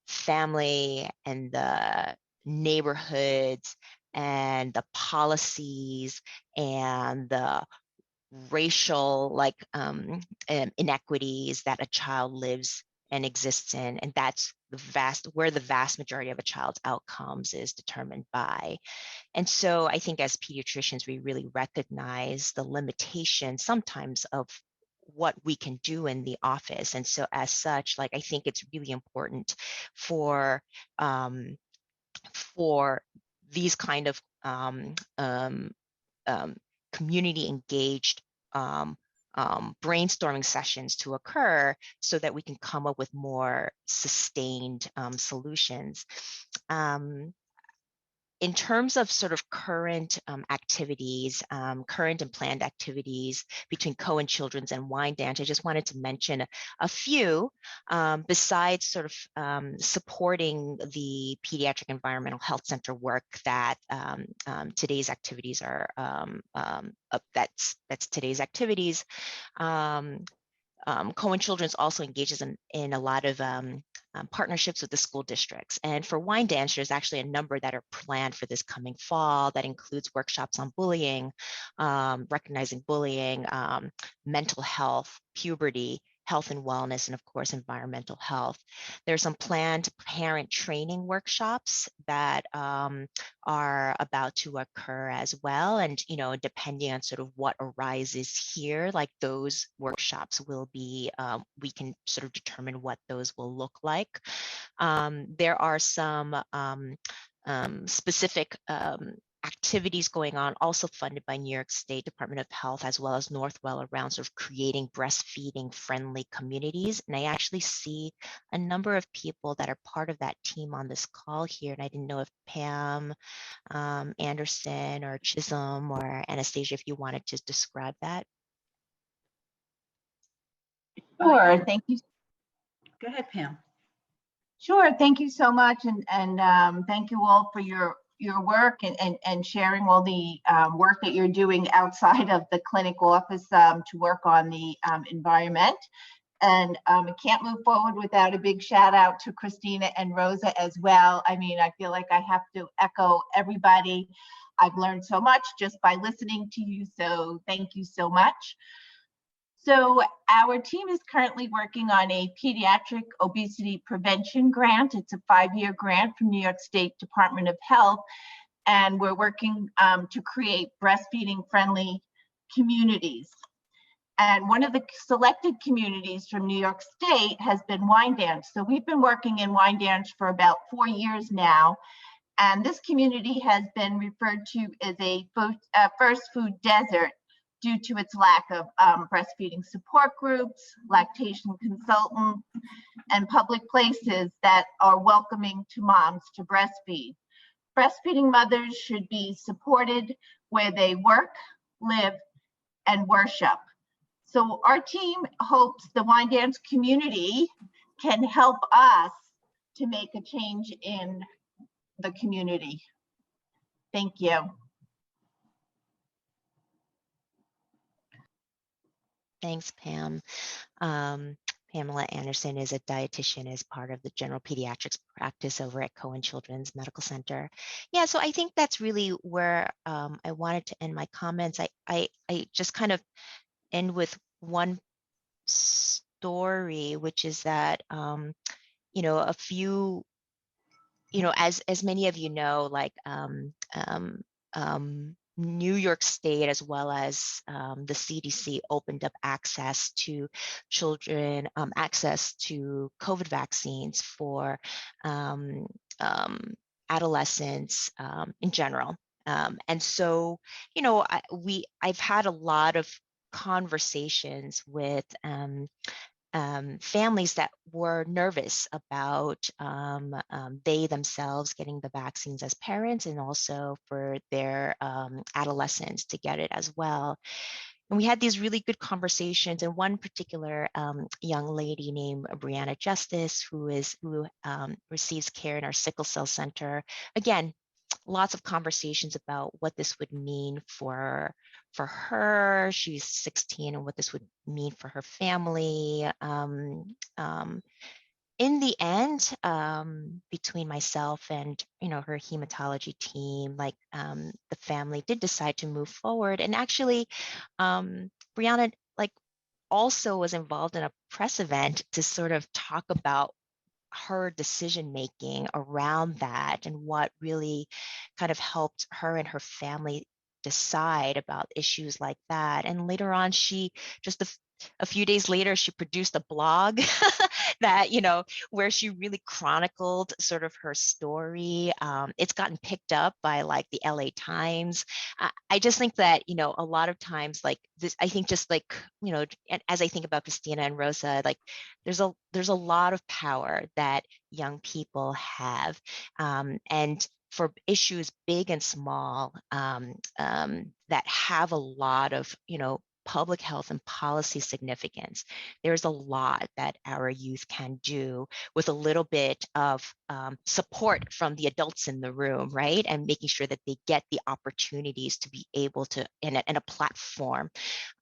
family and the neighborhoods and the policies and the racial inequities that a child lives and exists in, and that's where the vast majority of a child's outcomes is determined by. And so I think as pediatricians, we really recognize the limitation sometimes of what we can do in the office. And so as such, I think it's really important for these kind of community engaged brainstorming sessions to occur so that we can come up with more sustained solutions. In terms of sort of current activities, current and planned activities between Cohen Children's and Wyandanch, I just wanted to mention a few besides sort of supporting the Pediatric Environmental Health Center work that today's activities are, that's today's activities. Cohen Children's also engages in a lot of partnerships with the school districts. And for Wyandanch, there's actually a number that are planned for this coming fall that includes workshops on bullying, recognizing bullying, mental health, puberty, health and wellness, and of course, environmental health. There's some planned parent training workshops that are about to occur as well. And, you know, depending on sort of what arises here, like those workshops will be, we can sort of determine what those will look like. There are some specific activities going on, also funded by New York State Department of Health, as well as Northwell, around sort of creating breastfeeding friendly communities. And I actually see a number of people that are part of that team on this call here. And I didn't know if Pam Anderson or Chisholm or Anastasia, if you wanted to describe that. Sure, thank you. Go ahead, Pam. Sure, thank you so much, and thank you all for your work and sharing all the work that you're doing outside of the clinic office to work on the environment. And it can't move forward without a big shout out to Christina and Rosa as well. I mean, I feel like I have to echo everybody. I've learned so much just by listening to you, so thank you so much. So our team is currently working on a pediatric obesity prevention grant. It's a 5-year grant from New York State Department of Health. And we're working to create breastfeeding friendly communities. And one of the selected communities from New York State has been Wyandanch. So we've been working in Wyandanch for about 4 years now. And this community has been referred to as a first food desert due to its lack of breastfeeding support groups, lactation consultants, and public places that are welcoming to moms to breastfeed. Breastfeeding mothers should be supported where they work, live, and worship. So our team hopes the Wyandanch community can help us to make a change in the community. Thank you. Thanks, Pam. Pamela Anderson is a dietitian as part of the general pediatrics practice over at Cohen Children's Medical Center. Yeah, so I think that's really where I wanted to end my comments. I just kind of end with one story, which is that, you know, a few, you know, as many of you know, like New York State, as well as the CDC, opened up access to children, access to COVID vaccines for adolescents in general. And so, you know, I've had a lot of conversations with families that were nervous about they themselves getting the vaccines as parents, and also for their adolescents to get it as well. And we had these really good conversations. And one particular young lady named Brianna Justice, who receives care in our sickle cell center. Again, lots of conversations about what this would mean for her. She's 16, and what this would mean for her family. In the end, between myself and, you know, her hematology team, like the family did decide to move forward. And actually, Brianna like also was involved in a press event to sort of talk about her decision making around that and what really kind of helped her and her family decide about issues like that. And later on, she just a few days later, she produced a blog that, where she really chronicled sort of her story. It's gotten picked up by like the LA Times. I just think that, a lot of times like this, I think just like, and as I think about Christina and Rosa, like there's a lot of power that young people have. And for issues big and small that have a lot of, public health and policy significance. There's a lot that our youth can do with a little bit of support from the adults in the room, right? And making sure that they get the opportunities to be able to, and a platform.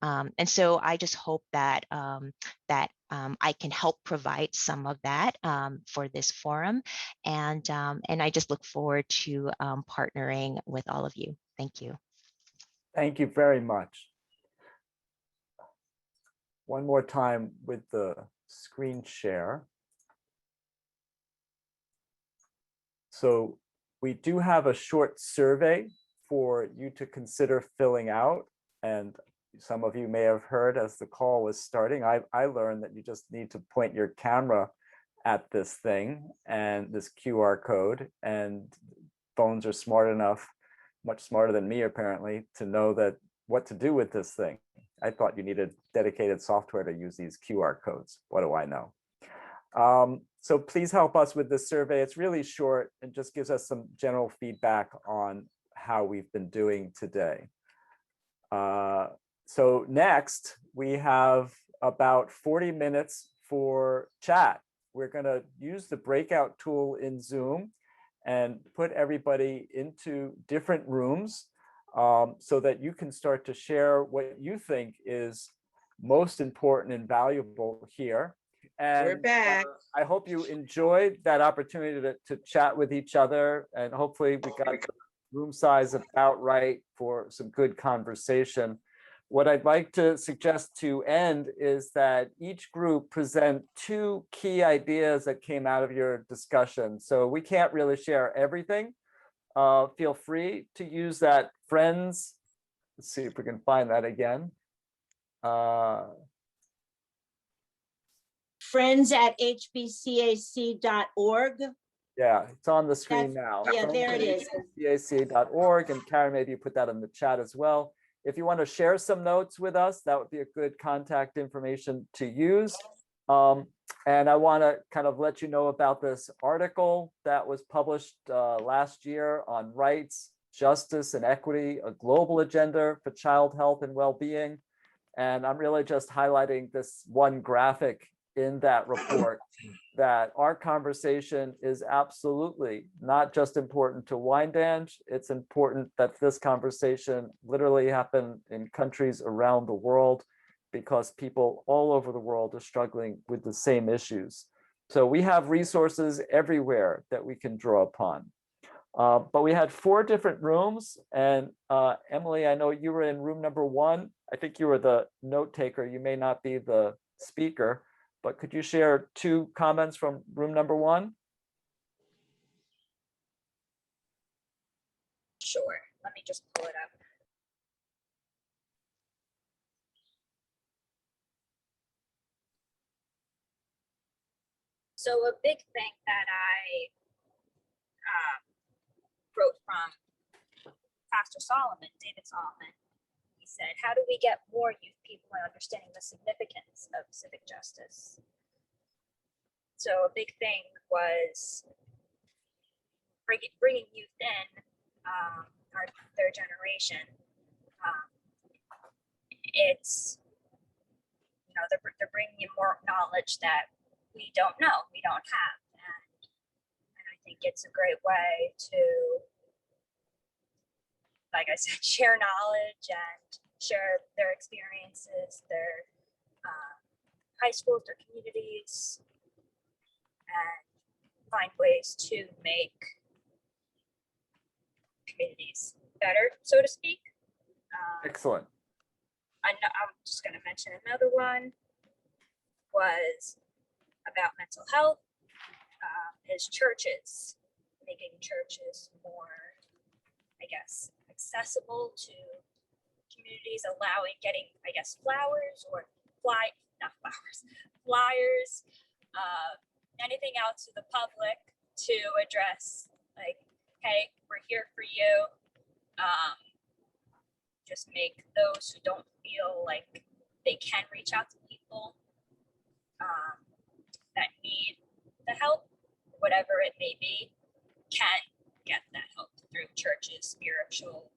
And so I just hope that I can help provide some of that for this forum. And I just look forward to partnering with all of you. Thank you. Thank you very much. One more time with the screen share. So we do have a short survey for you to consider filling out. And some of you may have heard as the call was starting, I learned that you just need to point your camera at this thing and this QR code, and phones are smart enough, much smarter than me apparently, to know that what to do with this thing. I thought you needed dedicated software to use these QR codes. What do I know? So please help us with this survey. It's really short and just gives us some general feedback on how we've been doing today. So next, we have about 40 minutes for chat. We're going to use the breakout tool in Zoom and put everybody into different rooms so that you can start to share what you think is most important and valuable here. And We're back. I hope you enjoyed that opportunity to chat with each other, and hopefully we got the room size about right for some good conversation. What I'd like to suggest to end is that each group present 2 key ideas that came out of your discussion. So we can't really share everything. Feel free to use that friends. Let's see if we can find that again. friends@hbcac.org. Yeah, it's on the screen now. Yeah, there it is. hbcac.org, and Karen, maybe you put that in the chat as well. If you want to share some notes with us, that would be a good contact information to use. And I want to kind of let you know about this article that was published last year on rights, justice, and equity, a global agenda for child health and well-being. And I'm really just highlighting this one graphic in that report, that our conversation is absolutely not just important to Wyandanch. It's important that this conversation literally happen in countries around the world, because people all over the world are struggling with the same issues. So we have resources everywhere that we can draw upon. But we had 4 different rooms, and Emily, I know you were in room number 1. I think you were the note taker. You may not be the speaker, but could you share 2 comments from room number 1? Sure, let me just pull it up. So a big thing that I wrote from Pastor Solomon, David Solomon, he said, how do we get more youth people in understanding the significance of civic justice? So a big thing was bringing youth in, their generation. It's, they're bringing in more knowledge that we don't know, we don't have. And I think it's a great way to, like I said, share knowledge and share their experiences, their high schools, their communities, and find ways to make communities better, so to speak. Excellent. I'm just going to mention another one was about mental health, is churches, making churches more, I guess, accessible to communities, allowing, getting, I guess, flowers or not flowers, flyers, anything out to the public to address, like, hey, we're here for you. Just make those who don't feel like they can reach out to people that need the help, whatever it may be, can get that help through churches, spiritual,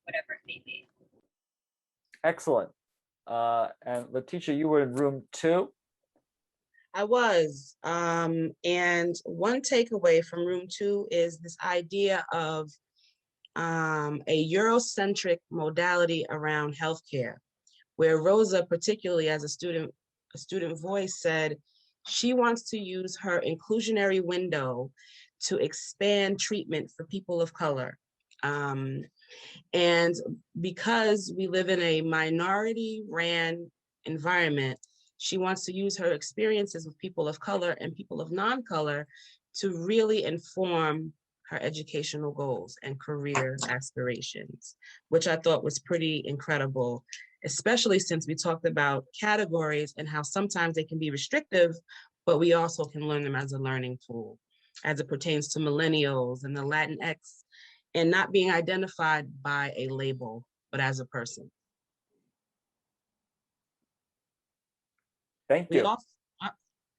whatever it may be. Excellent. And Letitia, you were in room 2. I was. And one takeaway from room 2 is this idea of a Eurocentric modality around healthcare, where Rosa, particularly as a student voice, said she wants to use her inclusionary window to expand treatment for people of color. And because we live in a minority-ran environment, she wants to use her experiences with people of color and people of non-color to really inform her educational goals and career aspirations, which I thought was pretty incredible, especially since we talked about categories and how sometimes they can be restrictive, but we also can learn them as a learning tool as it pertains to millennials and the Latinx, and not being identified by a label, but as a person. Thank We you. also,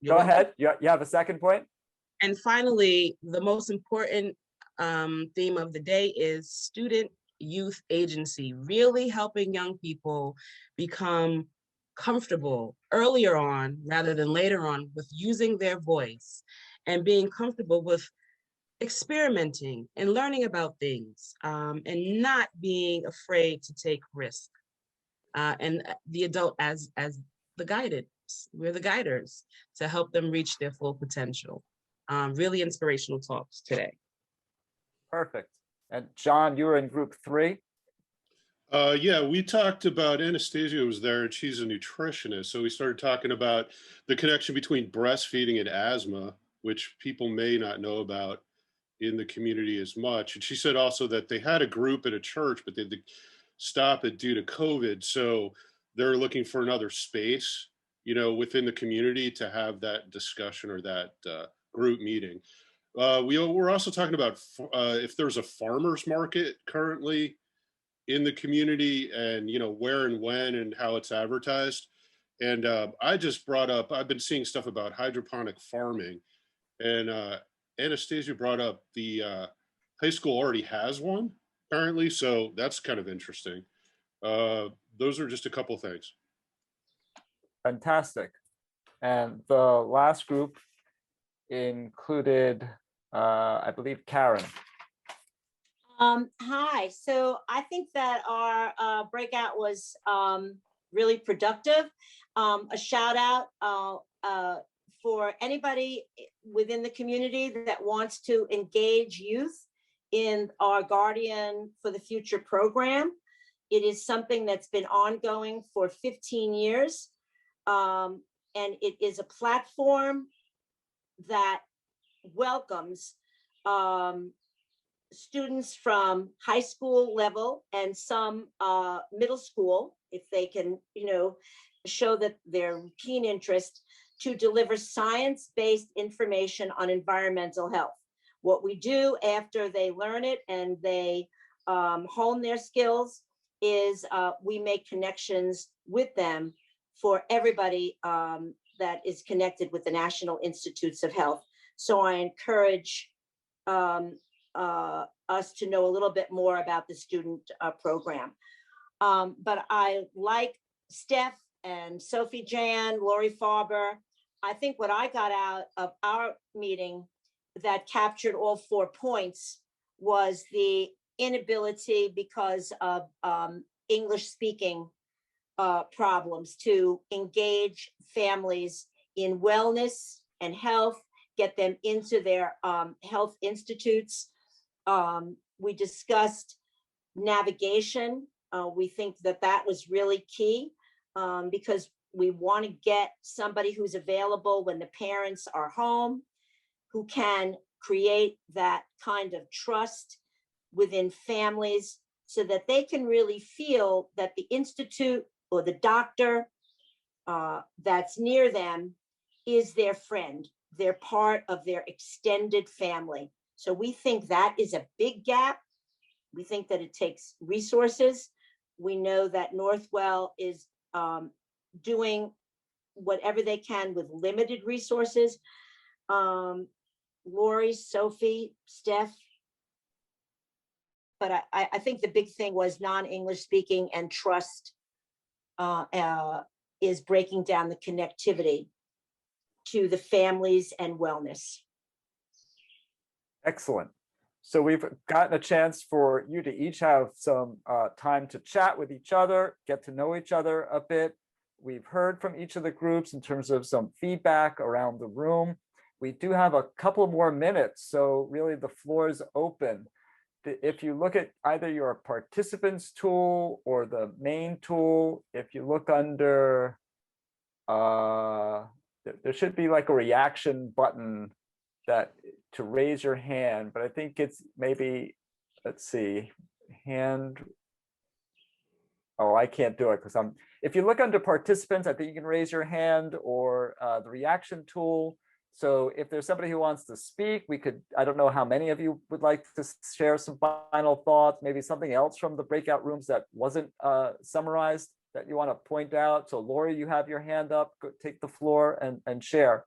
Go ahead. You have a second point? And finally, the most important theme of the day is student youth agency, really helping young people become comfortable earlier on rather than later on with using their voice and being comfortable with experimenting and learning about things, and not being afraid to take risk. And the adult as the guidance, we're the guiders to help them reach their full potential. Really inspirational talks today. Perfect. And John, you were in group 3. Yeah, we talked about, Anastasia was there and she's a nutritionist. So we started talking about the connection between breastfeeding and asthma, which people may not know about in the community as much. And she said also that they had a group at a church, but they had to stop it due to COVID. So they're looking for another space, within the community to have that discussion or that group meeting. We're also talking about if there's a farmer's market currently in the community, and where and when and how it's advertised. And I just brought up, I've been seeing stuff about hydroponic farming, and Anastasia brought up the high school already has one apparently, so that's kind of interesting. Those are just a couple things. Fantastic. And the last group included, I believe, Karen. Hi, so I think that our breakout was really productive. A shout out for anybody within the community that wants to engage youth in our Guardian for the Future program. It is something that's been ongoing for 15 years. And it is a platform that welcomes students from high school level and some middle school, if they can, show that their keen interest, to deliver science-based information on environmental health. What we do after they learn it and they hone their skills is we make connections with them for everybody that is connected with the National Institutes of Health. So I encourage us to know a little bit more about the student program. But I like Steph and Sophie Jan, Lori Farber. I think what I got out of our meeting that captured all 4 points was the inability because of English speaking problems to engage families in wellness and health, get them into their health institutes. We discussed navigation. We think that that was really key because we want to get somebody who's available when the parents are home, who can create that kind of trust within families so that they can really feel that the institute or the doctor that's near them is their friend. They're part of their extended family. So we think that is a big gap. We think that it takes resources. We know that Northwell is doing whatever they can with limited resources. Lori, Sophie, Steph. But I think the big thing was non-English speaking and trust is breaking down the connectivity to the families and wellness. Excellent. So we've gotten a chance for you to each have some time to chat with each other, get to know each other a bit. We've heard from each of the groups in terms of some feedback around the room. We do have a couple more minutes, so really the floor is open. If you look at either your participants tool or the main tool, if you look under, there should be like a reaction button that to raise your hand, but I think it's maybe, let's see, hand. Oh, I can't do it because if you look under participants, I think you can raise your hand or the reaction tool. So if there's somebody who wants to speak, we could, I don't know how many of you would like to share some final thoughts, maybe something else from the breakout rooms that wasn't summarized that you want to point out. So Lori, you have your hand up, go take the floor and share.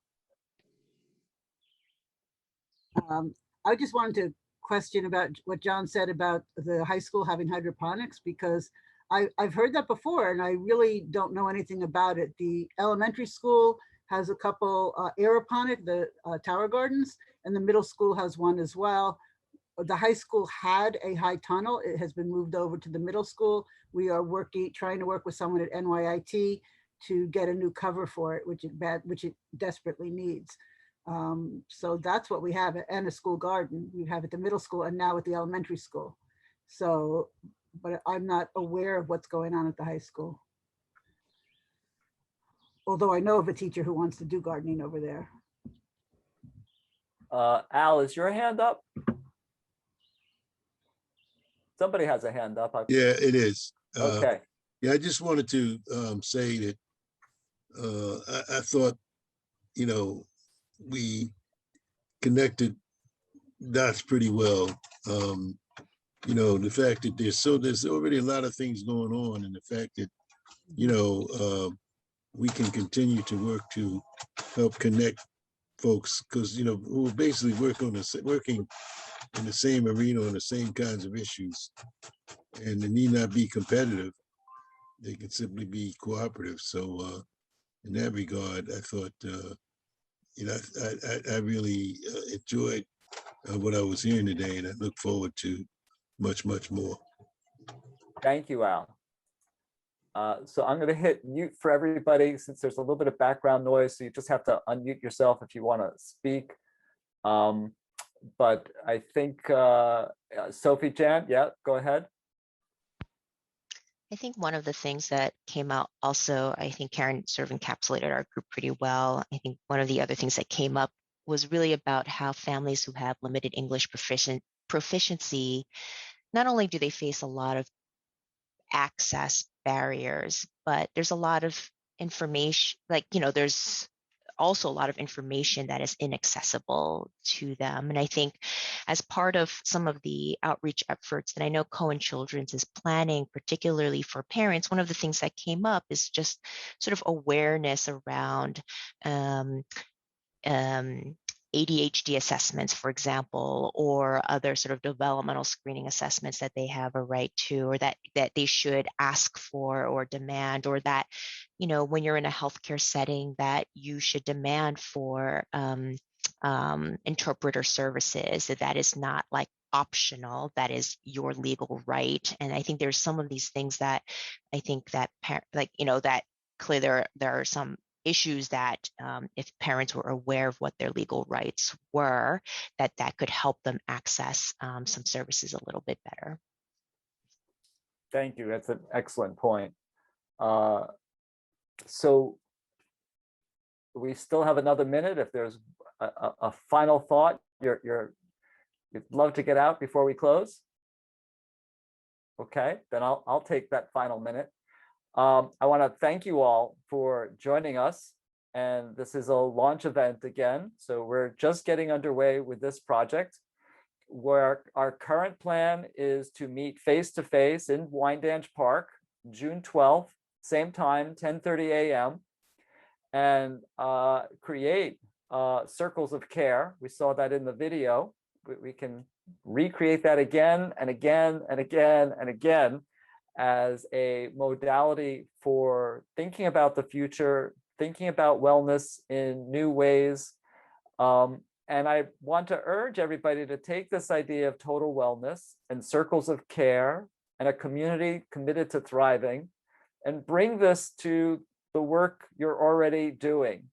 I just wanted to question about what John said about the high school having hydroponics, because I've heard that before and I really don't know anything about it. The elementary school has a couple aeroponic, the tower gardens, and the middle school has one as well. The high school had a high tunnel. It has been moved over to the middle school. We are trying to work with someone at NYIT to get a new cover for it, which it desperately needs. So that's what we have, and a school garden. We have at the middle school and now at the elementary school. So, but I'm not aware of what's going on at the high school. Although I know of a teacher who wants to do gardening over there. Al, is your hand up? Somebody has a hand up. Yeah, it is. Okay. Yeah, I just wanted to say that I thought, you know, we connected dots pretty well. You know, the fact that there's already a lot of things going on, and the fact that, you know, we can continue to work to help connect folks, because, you know, who basically working in the same arena on the same kinds of issues, and they need not be competitive. They can simply be cooperative. So in that regard, I thought, you know, I really enjoyed what I was hearing today, and I look forward to much, much more. Thank you, Al. So I'm going to hit mute for everybody since there's a little bit of background noise. So you just have to unmute yourself if you want to speak. But I think Sophie Jan, yeah, go ahead. I think one of the things that came out also, I think Karen sort of encapsulated our group pretty well. I think one of the other things that came up was really about how families who have limited English proficiency, not only do they face a lot of access barriers, but there's a lot of information, like, you know, there's also a lot of information that is inaccessible to them. And I think as part of some of the outreach efforts that I know Cohen Children's is planning, particularly for parents, one of the things that came up is just sort of awareness around ADHD assessments, for example, or other sort of developmental screening assessments that they have a right to, or that they should ask for or demand, or that, you know, when you're in a healthcare setting, that you should demand for interpreter services. That is not like optional, that is your legal right. And I think there's some of these things that I think that like, you know, that clearly there are some issues that if parents were aware of what their legal rights were, that could help them access some services a little bit better. Thank you. That's an excellent point. So we still have another minute. If there's a final thought, you'd love to get out before we close. Okay, then I'll take that final minute. I want to thank you all for joining us. And this is a launch event again. So we're just getting underway with this project, where our current plan is to meet face-to-face in Wyandanch Park, June 12th, same time, 10:30 a.m., and create circles of care. We saw that in the video. We can recreate that again and again and again and again as a modality for thinking about the future, thinking about wellness in new ways. And I want to urge everybody to take this idea of total wellness and circles of care and a community committed to thriving and bring this to the work you're already doing.